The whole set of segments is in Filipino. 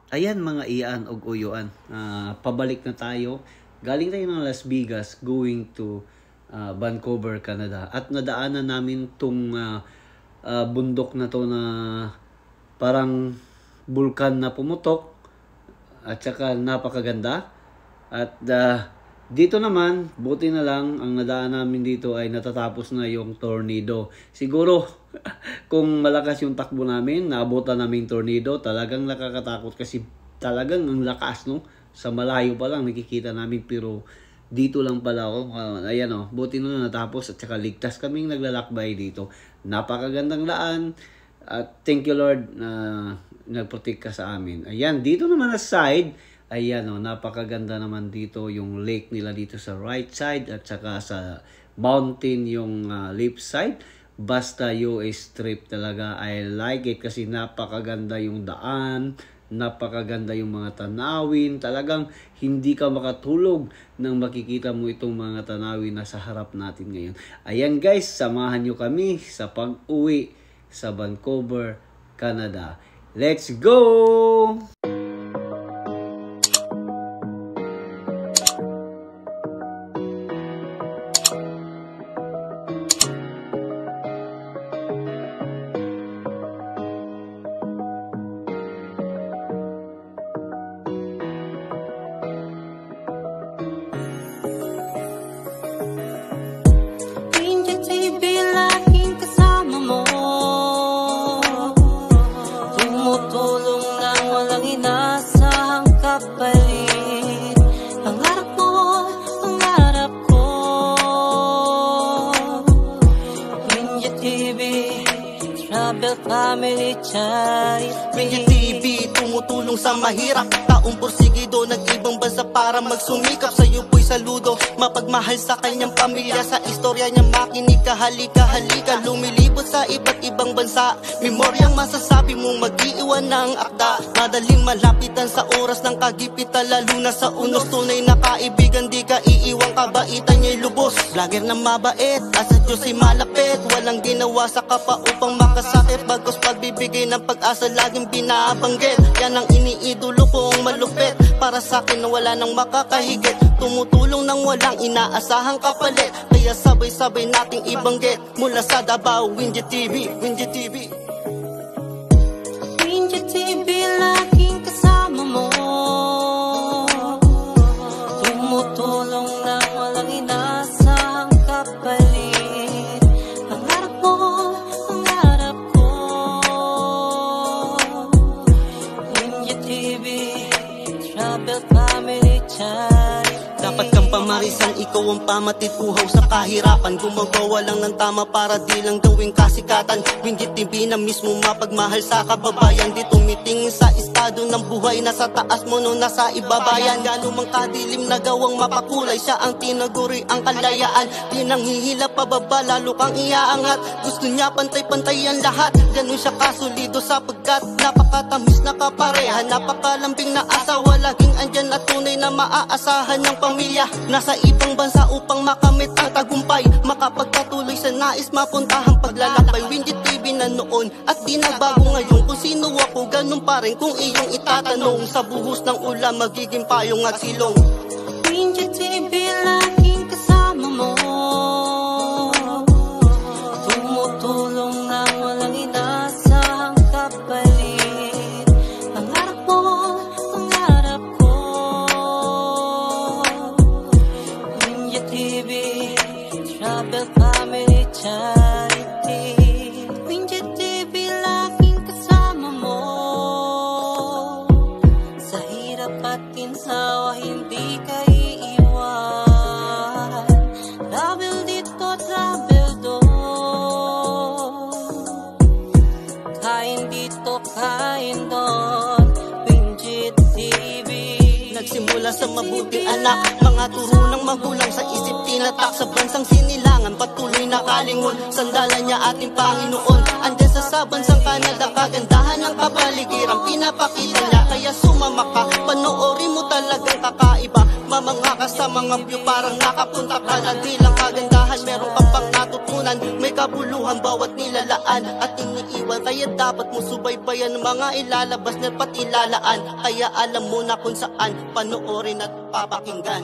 Ayan mga iyan og uyuan. Pabalik na tayo. Galing tayo ng Las Vegas going to Vancouver, Canada. At nadaanan namin tong bundok na to na parang bulkan na pumutok at saka napakaganda. At dito naman, buti na lang, ang nadaan namin dito ay natatapos na yung tornado. Siguro, kung malakas yung takbo namin, naabutan namin tornado, talagang nakakatakot kasi talagang ang lakas, no? Sa malayo pa lang nakikita namin, pero dito lang pala ako. Ayan o, buti na natapos at saka ligtas kaming naglalakbay dito. Napakagandang daan at thank you Lord na nagprotect ka sa amin. Ayan, dito naman na side, ayan o, napakaganda naman dito yung lake nila dito sa right side at saka sa mountain yung left side. Basta US trip talaga. I like it kasi napakaganda yung daan, napakaganda yung mga tanawin. Talagang hindi ka makatulog nang makikita mo itong mga tanawin na sa harap natin ngayon. Ayan guys, samahan nyo kami sa pag-uwi sa Vancouver, Canada. Let's go! Ranger TV, tumutulong sa mahirap. Taong porsigido, nag-ibang bansa para magsumikap. Sa'yo po'y saludo, mapagmahal sa kanyang pamilya. Sa istorya niya makinig ka, halika, halika. Lumilibot sa iba't ibang bansa. Memoryang masasabi mong mag-iiwan ng akda. Madaling malapitan sa oras ng kagipitan, lalo na sa unos. Tunay na kaibigan, di ka iiwang, kabaitan niya'y lubos. Vlogger na mabait, asa Diyos ay malapit. Walang ginawa sa kapa upang makasakit, bagos pagbibigay ng pag-asa laging binabanggit. Yan ang iniidolo kong malupit, para sa akin na wala nang makakahigit. Tumutulong nang walang inaasahang kapalit, kaya sabay-sabay nating ibanggit. Mula sa Davao, Windy TV, Windy TV. Windy TV, laging kasama mo. Tumutulong nang walang inaasahang kapalit. Pangarap mo, pangarap ko. Windy TV, Travel Family Charity. Dapat kang pamarisan, ikaw ang pamatid, uhaw sa kahirapan. Gumagawa lang ng tama para di lang gawing kasikatan. Windy TV na mismo mapagmahal sa kababayan. Di tumitingin sa estado ng buhay, nasa taas mo no nasa ibabayan. Gano'n mang kadilim na gawang mapakulay, siya ang tinaguri ang kalayaan. Di nang hihila pababa, lalo kang iaangat. Gusto niya pantay-pantay ang lahat, gano'n siya kasulido sapagkat napakatamis na kapareha. Napakalambing na asawa, laging andyan at tunay na maaasahan ng pamilya. Nasa ibang bansa upang makamit ang tagumpay, makapagpatuloy sa nais mapuntahang paglalakbay. Windy TV na noon at di nagbago ngayon. Kung sino ako, ganun pa rin kung iyong itatanong. Sa buhos ng ulan, magiging payong at silong. Windy TV, laging kasama mo. Tumutulong nang walang inaasahang kapalit. Pangarap mo, pangarap ko. Windy TV, Travel Family Charity. Windy TV, laging kasama mo. Sa hirap at ginhawa, hindi ka iiwan. Travel dito, travel doon. Kain dito, kain doon. Windy TV. Nagsimula sa mabuting anak, mga turo ng magulang sa isip tinatak. Sa bansang sinilangan, patuloy na kalingon. Sandalan niya ating Panginoon. Andyan sa bansang Canada, kagandahan ng kapaligiran pinapakita niya. Kaya sumama ka, panoorin mo talagang kakaiba. Mamanga ka sa mga view, parang nakapunta ka na. Di lang kagandahan, meron kang pang natutunan. May kabuluhan bawat nilalaan at iniiwan, kaya dapat mo subaybayan, mga ilalabas na pat ilalaan. Kaya alam mo na kung saan panoorin at papakinggan.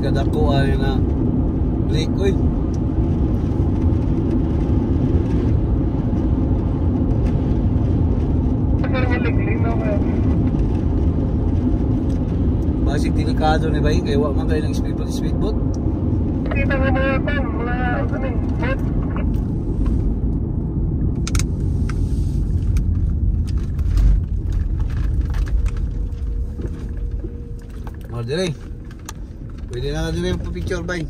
kadako ay na break oy. Basig delikado ni bay kay wa man kayo ng speedboat. Kita mo mga tang, mga ano eh. Dire. Pwede na natin yung picture bay.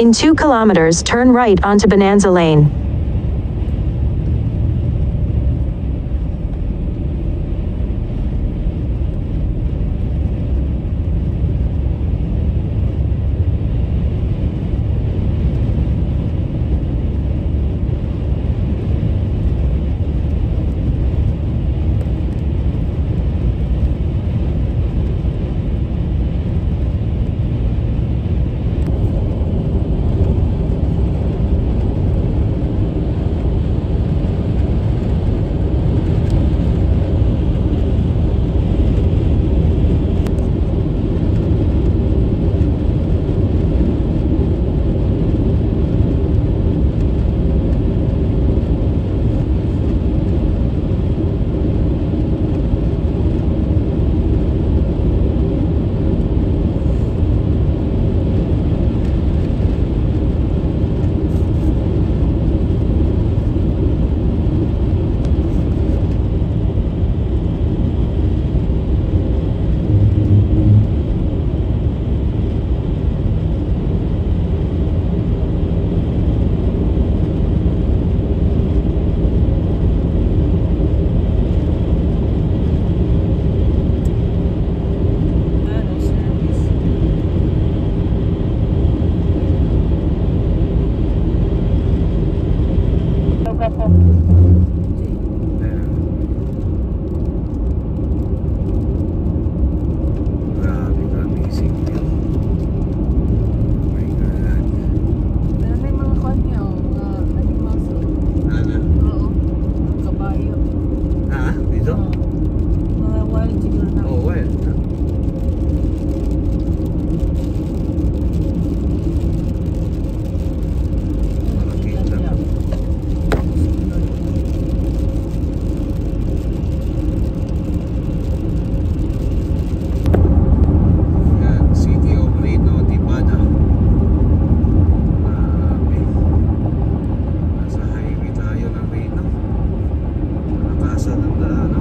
In 2 kilometers, turn right onto Bonanza Lane. Grabe ka, amazing view. Oh my God. May mga kanya, mga animals. Ano? Oo. Mga kabayo. Ha? Dito? Mga wild siguro na. Oh, well. Nakakita ko. Yan, City of Reno, Nevada. Grabe. Nasa highway tayo ng Reno. Nakasan ng daan.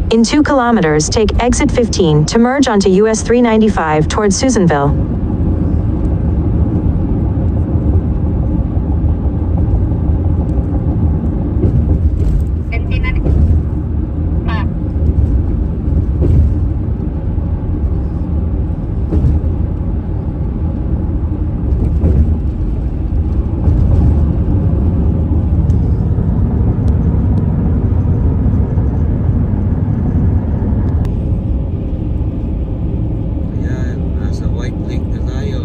In 2 kilometers, take exit 15 to merge onto US 395 towards Susanville. Ayan, nasa White Lake na tayo.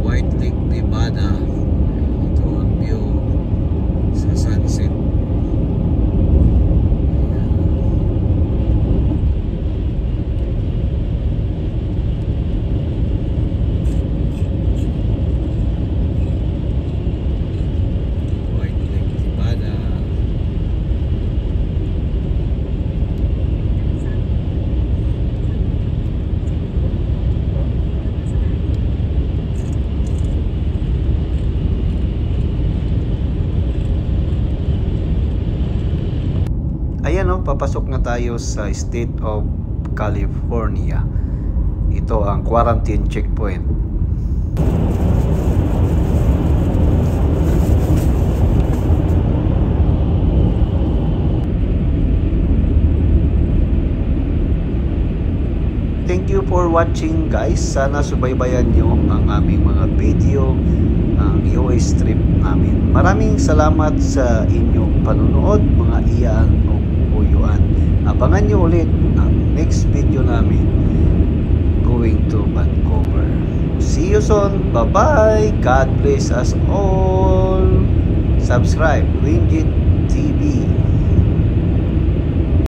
White Lake, Nevada. Ito ang view sa sunset. Ayan. White Lake, Nevada. Ayan o, papasok na tayo sa State of California. Ito ang quarantine checkpoint. Thank you for watching guys. Sana subaybayan nyo ang aming mga video, ang US trip namin. Maraming salamat sa inyong panunood mga iyan o uyuan. Abangan nyo ulit ang next video namin going to Vancouver. See you soon. Bye bye. God bless us all. Subscribe. Wingit